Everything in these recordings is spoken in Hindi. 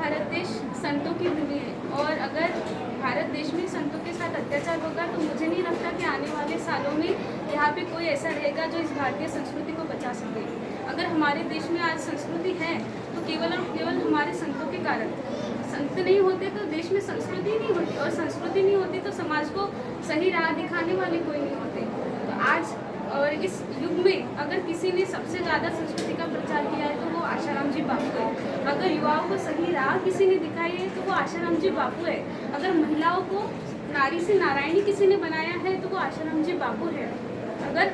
भारत देश संतों की भूमि है और अगर भारत देश में संतों के साथ अत्याचार होगा तो मुझे नहीं लगता कि आने वाले सालों में यहाँ पे कोई ऐसा रहेगा जो इस भारतीय संस्कृति को बचा सके। अगर हमारे देश में आज संस्कृति है तो केवल और केवल हमारे संतों के कारण। संत नहीं होते तो देश में संस्कृति नहीं होती और संस्कृति नहीं होती तो समाज को सही राह दिखाने वाले कोई नहीं होते। तो आज और इस युग में अगर किसी ने सबसे ज़्यादा संस्कृति का प्रचार किया है तो वो आशाराम जी बापू है। अगर युवाओं को सही राह किसी ने दिखाई है तो वो आशाराम जी बापू है। अगर महिलाओं को नारी से नारायणी किसी ने बनाया है तो वो आशाराम जी बापू है। अगर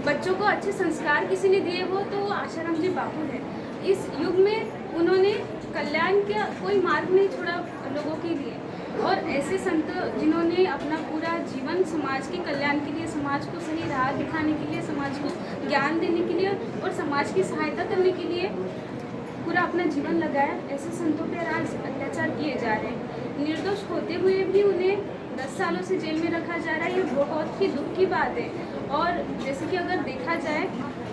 बच्चों को अच्छे संस्कार किसी ने दिए हो तो वो आशाराम जी बापू है। इस युग में उन्होंने कल्याण का कोई मार्ग नहीं छोड़ा लोगों के लिए और ऐसे संत जिन्होंने अपना पूरा जीवन समाज के कल्याण के लिए, समाज को सही राह दिखाने के लिए, समाज को ज्ञान देने के लिए और समाज की सहायता करने के लिए पूरा अपना जीवन लगाया, ऐसे संतों पर आज अत्याचार किए जा रहे हैं। निर्दोष होते हुए भी उन्हें 10 सालों से जेल में रखा जा रहा है। ये बहुत ही दुख की बात है और जैसे कि अगर देखा जाए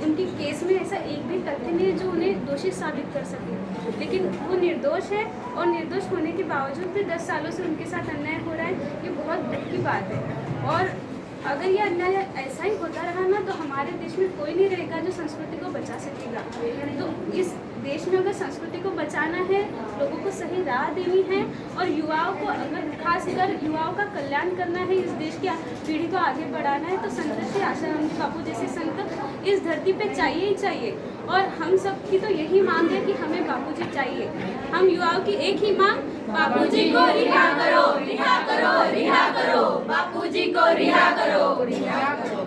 उनके केस में ऐसा एक भी तथ्य नहीं है जो उन्हें दोषी साबित कर सके, लेकिन वो निर्दोष है और निर्दोष होने के बावजूद भी 10 सालों से उनके साथ अन्याय हो रहा है। ये बहुत दुख की बात है और अगर ये अन्याय ऐसा ही होता रहा ना तो हमारे देश में कोई नहीं रहेगा जो संस्कृति को बचा सकेगा। तो इस देश में अगर संस्कृति को बचाना है, लोगों को सही राह देनी है और युवाओं को, अगर खासकर युवाओं का कल्याण करना है, इस देश की पीढ़ी को आगे बढ़ाना है तो संत श्री आशाराम जी बापू जैसे संत इस धरती पे चाहिए ही चाहिए। और हम सब की तो यही मांग है कि हमें बापूजी चाहिए। हम युवाओं की एक ही मांग, बापूजी को रिहा करो, रिहा करो, रिहा करो, बापूजी को रिहा करो, रिहा करो।